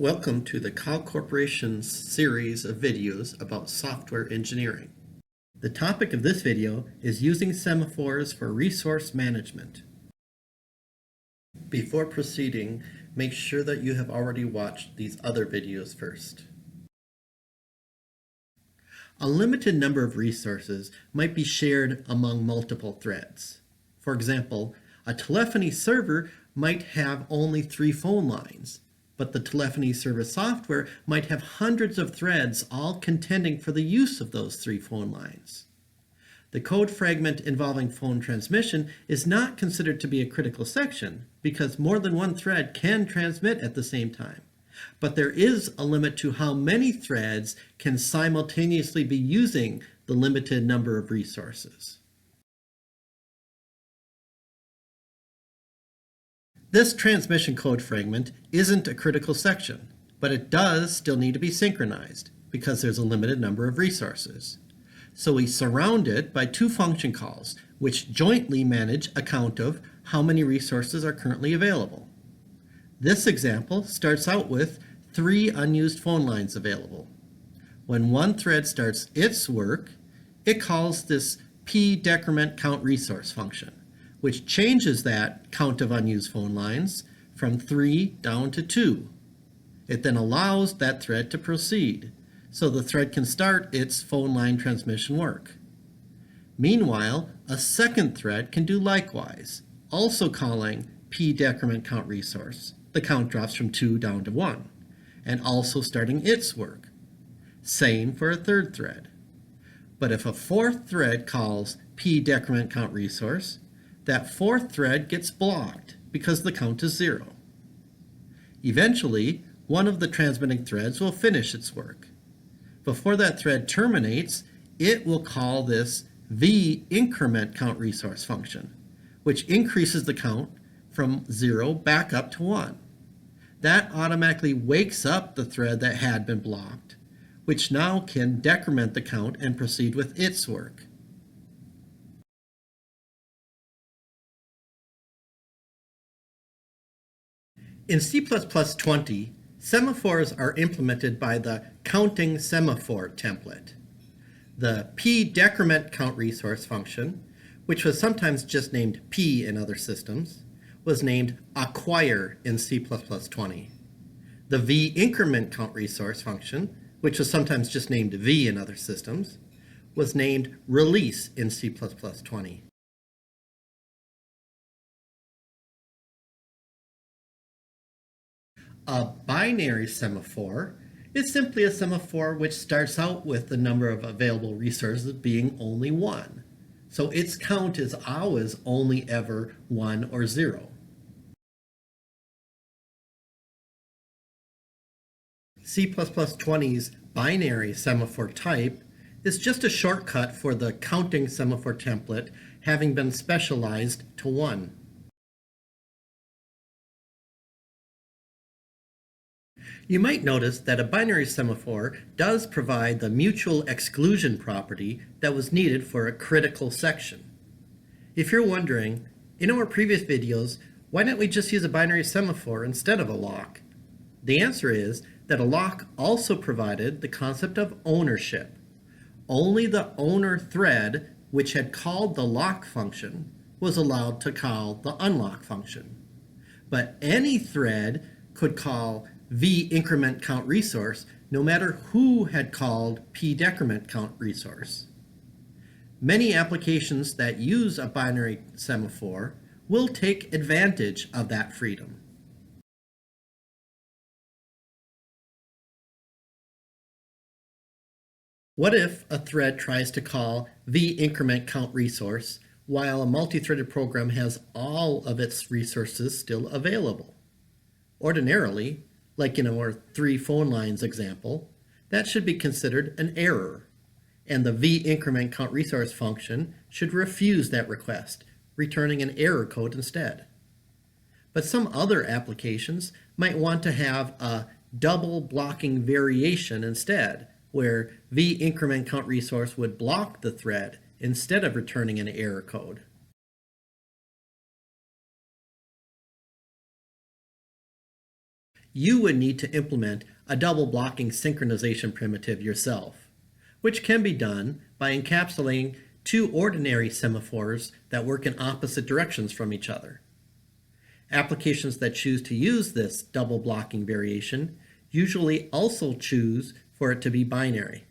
Welcome to the Cal Corporation's series of videos about software engineering. The topic of this video is using semaphores for resource management. Before proceeding, make sure that you have already watched these other videos first. A limited number of resources might be shared among multiple threads. For example, a telephony server might have only 3 phone lines, but the telephony service software might have hundreds of threads all contending for the use of those 3 phone lines. The code fragment involving phone transmission is not considered to be a critical section because more than one thread can transmit at the same time. But there is a limit to how many threads can simultaneously be using the limited number of resources. This transmission code fragment isn't a critical section, but it does still need to be synchronized because there's a limited number of resources. So we surround it by 2 function calls, which jointly manage a count of how many resources are currently available. This example starts out with 3 unused phone lines available. When one thread starts its work, it calls this p-decrement-count-resource function, which changes that count of unused phone lines from 3 down to 2. It then allows that thread to proceed, so the thread can start its phone line transmission work. Meanwhile, a second thread can do likewise, also calling p-decrement-count-resource. The count drops from 2 down to 1, and also starting its work. Same for a third thread. But if a fourth thread calls p-decrement-count-resource, that fourth thread gets blocked because the count is 0. Eventually, one of the transmitting threads will finish its work. Before that thread terminates, it will call this v-increment-count-resource function, which increases the count from 0 back up to 1. That automatically wakes up the thread that had been blocked, which now can decrement the count and proceed with its work. In C++20, semaphores are implemented by the counting semaphore template. The p-decrement-count-resource function, which was sometimes just named p in other systems, was named acquire in C++20. The v-increment-count-resource function, which was sometimes just named v in other systems, was named release in C++20. A binary semaphore is simply a semaphore which starts out with the number of available resources being only 1. So its count is always only ever 1 or 0. C++20's binary semaphore type is just a shortcut for the counting semaphore template having been specialized to 1. You might notice that a binary semaphore does provide the mutual exclusion property that was needed for a critical section. If you're wondering, in our previous videos, why didn't we just use a binary semaphore instead of a lock? The answer is that a lock also provided the concept of ownership. Only the owner thread, which had called the lock function, was allowed to call the unlock function. But any thread could call v-increment-count-resource no matter who had called p-decrement-count-resource. Many applications that use a binary semaphore will take advantage of that freedom. What if a thread tries to call v-increment-count-resource while a multi-threaded program has all of its resources still available? Ordinarily, like in our 3 phone lines example, that should be considered an error, and the v-increment-count-resource function should refuse that request, returning an error code instead. But some other applications might want to have a double blocking variation instead, where v-increment-count-resource would block the thread instead of returning an error code. you would need to implement a double blocking synchronization primitive yourself, which can be done by encapsulating two ordinary semaphores that work in opposite directions from each other. Applications that choose to use this double blocking variation usually also choose for it to be binary.